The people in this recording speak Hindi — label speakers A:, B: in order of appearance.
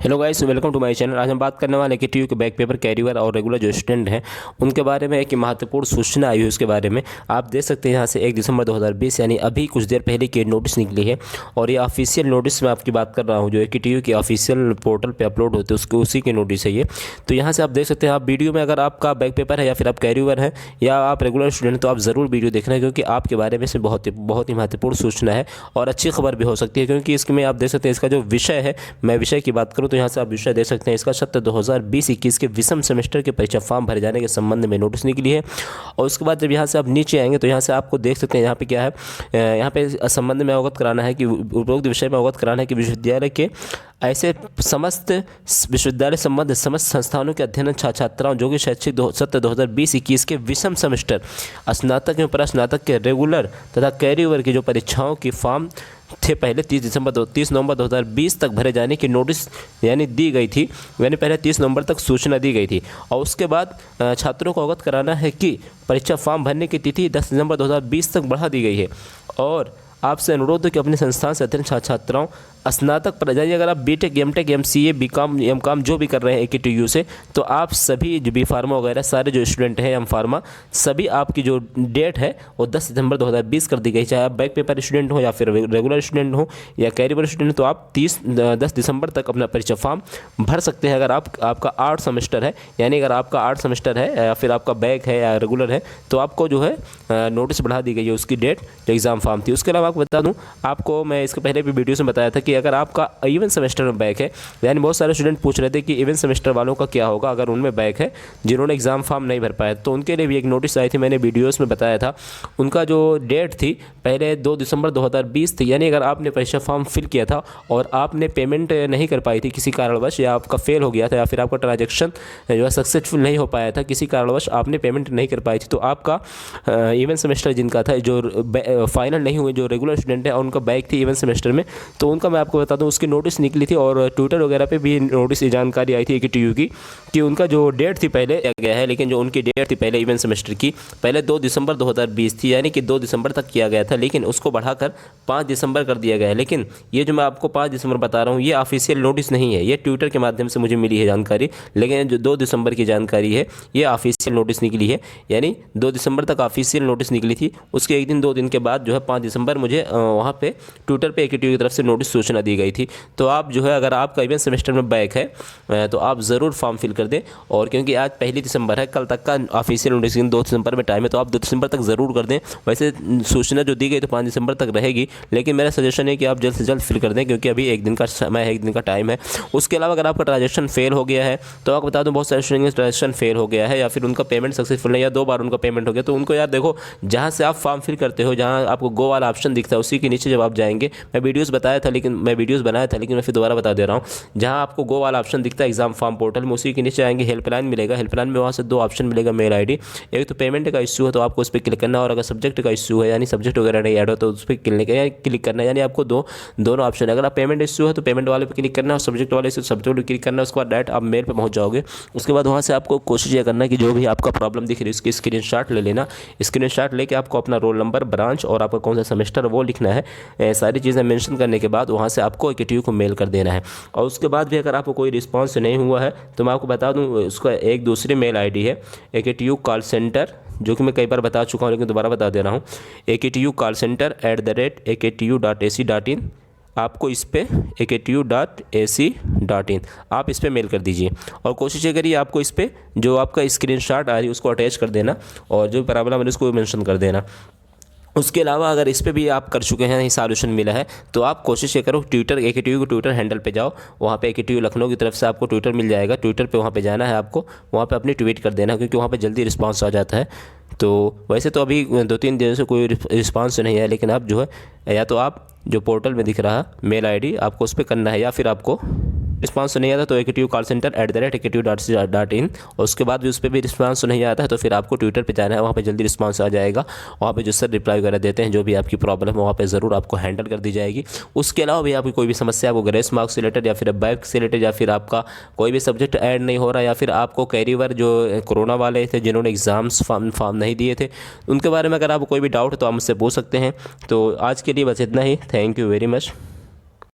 A: Hello guys, welcome to my channel. आज हम बात करने वाले हैं कि टीयू के बैक पेपर कैरियर और रेगुलर जो स्टूडेंट हैं उनके बारे में एक महत्वपूर्ण सूचना आई हुई उसके बारे में। आप देख सकते हैं यहाँ से 1 दिसंबर 2020 यानी अभी कुछ देर पहले की नोटिस निकली है और ये ऑफिशियल नोटिस में आपकी बात कर रहा हूँ जो है कि टीयू की ऑफिशियल पोर्टल पर अपलोड होते हैं उसके उसी की नोटिस है ये। तो यहाँ से आप देख सकते हैं, आप वीडियो में अगर आपका बैक पेपर है या फिर आप कैरियर है या आप रेगुलर स्टूडेंट तो आप ज़रूर वीडियो देखना है, क्योंकि आपके बारे में से बहुत ही महत्वपूर्ण सूचना है और अच्छी खबर भी हो सकती है। क्योंकि इसमें आप देख सकते हैं इसका जो विषय है, मैं विषय की बात करूँ तो यहाँ से आप विषय देख सकते हैं। इसका सत्र 2020-21 के विषम सेमेस्टर के परीक्षा फॉर्म भरे जाने के संबंध में नोटिस निकली है। और उसके बाद जब यहाँ से आप नीचे आएंगे तो यहाँ से आपको देख सकते हैं यहाँ पे क्या है, यहाँ पे संबंध में अवगत कराना है कि उपरोक्त विषय में अवगत कराना है कि विश्वविद्यालय के ऐसे समस्त विश्वविद्यालय संबंध समस्त संस्थानों के अध्ययन छात्राओं जो कि शैक्षिक सत्र 2020-21 के विषम सेमेस्टर स्नातक एवं परास्नातक के रेगुलर तथा कैरियर की जो परीक्षाओं की फॉर्म थे पहले 30 नवंबर 2020 तक भरे जाने की नोटिस यानी दी गई थी, यानी पहले 30 नवंबर तक सूचना दी गई थी। और उसके बाद छात्रों को अवगत कराना है कि परीक्षा फॉर्म भरने की तिथि 10 दिसंबर 2020 तक बढ़ा दी गई है। और आपसे अनुरोध है कि अपने संस्थान से अध्ययन छात्राओं स्नातक पर जाइए। अगर आप BTech, MTech, MCA, BCom, MCom जो भी कर रहे हैं एकेटीयू से, तो आप सभी जो बी फार्मा वगैरह सारे जो स्टूडेंट हैं एम फार्मा सभी आपकी जो डेट है वो 10 दिसंबर 2020 कर दी गई। चाहे आप बैक पेपर स्टूडेंट हो या फिर रेगुलर स्टूडेंट हो या कैरियर स्टूडेंट, तो आप 10 दिसंबर तक अपना परीक्षा फॉर्म भर सकते हैं। अगर आपका 8 सेमेस्टर है, यानी अगर आपका 8 सेमेस्टर है या फिर आपका बैक है या रेगुलर है, तो आपको जो है नोटिस बढ़ा दी गई है उसकी डेट जो एग्ज़ाम फॉर्म थी। उसके अलावा आपको बता दूँ, आपको मैं इसके पहले भी वीडियो में बताया था कि अगर आपका इवन सेमेस्टर में बैक है, यानी बहुत सारे स्टूडेंट पूछ रहे थे कि इवन सेमेस्टर वालों का क्या होगा अगर उनमें बैक है जिन्होंने एग्ज़ाम फॉर्म नहीं भर पाया, तो उनके लिए भी एक नोटिस आई थी, मैंने वीडियोस में बताया था। उनका जो डेट थी पहले 2 दिसंबर 2020 थी, यानी अगर आपने परीक्षा फॉर्म फिल किया था और आपने पेमेंट नहीं कर पाई थी किसी कारणवश, या आपका फेल हो गया था या फिर आपका ट्रांजेक्शन जो है सक्सेसफुल नहीं हो पाया था किसी कारणवश, आपने पेमेंट नहीं कर पाई थी, तो आपका इवन सेमेस्टर जिनका था जो फाइनल नहीं हुए जो रेगुलर स्टूडेंट है और उनका बैक थी इवन सेमेस्टर में, तो उनका मैं आपको बता दूं उसकी नोटिस निकली थी और ट्विटर वगैरह पे भी नोटिस जानकारी आई थी एकेटीयू की कि उनका जो डेट थी पहले गया है, लेकिन जो उनकी डेट थी पहले इवन सेमेस्टर की पहले 2 दिसंबर 2020 थी, यानी कि 2 दिसंबर तक किया गया था, लेकिन उसको बढ़ाकर 5 दिसंबर कर दिया गया है। लेकिन ये जो मैं आपको 5 दिसंबर बता रहा हूँ ये ऑफिशियल नोटिस नहीं है, ये ट्विटर के माध्यम से मुझे मिली है जानकारी, लेकिन जो 2 दिसंबर की जानकारी है ये ऑफिशियल नोटिस निकली है, यानी 2 दिसंबर तक ऑफिशियल नोटिस निकली थी। उसके 1-2 दिन के बाद जो है 5 दिसंबर मुझे वहाँ पे ट्विटर पे एकेटीयू की तरफ से नोटिस सूचना दी गई थी। तो आप जो है अगर आपका इवन सेमेस्टर में बैक है तो आप ज़रूर फॉर्म फिल कर दें, और क्योंकि आज 1 दिसंबर है, कल तक का ऑफिशियल नोटिस 2 दिसंबर में टाइम है, तो आप 2 दिसंबर तक ज़रूर कर दें। वैसे सूचना जो दी गई तो 5 दिसंबर तक रहेगी, लेकिन मेरा सजेशन है कि आप जल्द से जल्द फिल कर दें, क्योंकि अभी 1 दिन का समय है, 1 दिन का टाइम है। उसके अलावा अगर आपका ट्रांजेक्शन फेल हो गया है तो आपको बता दूँ बहुत सारे स्टूडेंट ट्रांजेक्शन फेल हो गया है या फिर उनका पेमेंट सक्सेसफुल नहीं, या 2 बार उनका पेमेंट हो गया, तो उनको यार देखो जहाँ से आप फॉर्म फिल करते हो, जहाँ आपको गो वाला ऑप्शन दिखता है उसी के नीचे जब आप जाएंगे, मैं वीडियोस बनाया था लेकिन मैं फिर दोबारा बता दे रहा हूँ, जहाँ आपको गो वाला ऑप्शन दिखता है एग्जाम फॉर्म पोर्टल में, उसी के नीचे आएंगे हेल्पलाइन मिलेगा। हेल्पलाइन में वहाँ से 2 ऑप्शन मिलेगा मेल आईडी, एक तो पेमेंट का इश्यू है तो आपको उस पर क्लिक करना, और अगर सब्जेक्ट का इश्यू है यानी सब्जेक्ट वगैरह नहीं ऐड हो तो उस पर क्लिक करना है। यानी आपको दोनों ऑप्शन है, अगर आप पेमेंट इश्यू है तो पेमेंट वाले पर क्लिक करना है और सब्जेक्ट वाले से सब्जेक्ट पर क्लिक करना है। उसके बाद डायरेक्ट आप मेल पर पहुँच जाओगे। उसके बाद वहाँ से आपको कोशिश ये करना है कि जो भी आपका प्रॉब्लम दिख रही है उसकी स्क्रीनशॉट ले लेना। स्क्रीनशॉट लेके आपको अपना रोल नंबर, ब्रांच और आपका कौन सा सेमेस्टर वो लिखना है। सारी चीज़ें मेंशन करने के बाद वहाँ से आपको एकेटीयू को मेल कर देना है। और उसके बाद भी अगर आपको कोई रिस्पांस नहीं हुआ है तो मैं आपको बता दूं उसका एक दूसरी मेल आईडी है एकेटीयू कॉल सेंटर, जो कि मैं कई बार बता चुका हूं लेकिन दोबारा बता दे रहा हूं, aktu@atu.ac.in। आपको इस पे aktu.ac.in आप इस पर मेल कर दीजिए, और कोशिश ये करिए आपको इस पर जो आपका स्क्रीनशॉट आ रही है उसको अटैच कर देना, और जो प्रॉब्लम है उसको मेंशन कर देना। उसके अलावा अगर इस पे भी आप कर चुके हैं, सॉल्यूशन मिला है, तो आप कोशिश ये करो ट्विटर एकेटीयू के ट्विटर हैंडल पे जाओ, वहाँ पे एकेटीयू लखनऊ की तरफ से आपको ट्विटर मिल जाएगा। ट्विटर पे वहाँ पे जाना है आपको, वहाँ पे अपनी ट्वीट कर देना, क्योंकि वहाँ पे जल्दी रिस्पांस आ जाता है। तो वैसे तो अभी 2-3 दिन से कोई रिस्पांस नहीं है, लेकिन अब जो है या तो आप जो पोर्टल में दिख रहा मेल आई डी आपको उस पर करना है, या फिर आपको रिस्पांस नहीं आता तो एकेटीयू कॉल सेंटर @aktu.ac.in, और उसके बाद भी उस पर भी रिस्पांस नहीं आता है तो फिर आपको ट्विटर पे जाना है, वहाँ पे जल्दी रिस्पांस आ जाएगा। वहाँ पे जो सर रिप्लाई वगैरह देते हैं जो भी आपकी प्रॉब्लम है वहाँ पे ज़रूर आपको हैंडल कर दी जाएगी। उसके अलावा भी आपकी कोई भी समस्या, आपको ग्रेस मार्क्स से रिलेटेड या फिर बैक से रिलेटेड, या फिर आपका कोई भी सब्जेक्ट ऐड नहीं हो रहा, या फिर आपको कैरियर जो कोरोना वाले थे जिन्होंने एग्ज़ाम्स फॉर्म नहीं दिए थे उनके बारे में अगर आपको कोई भी डाउट है तो आप मुझसे पूछ सकते हैं। तो आज के लिए बस इतना ही। Thank you very much.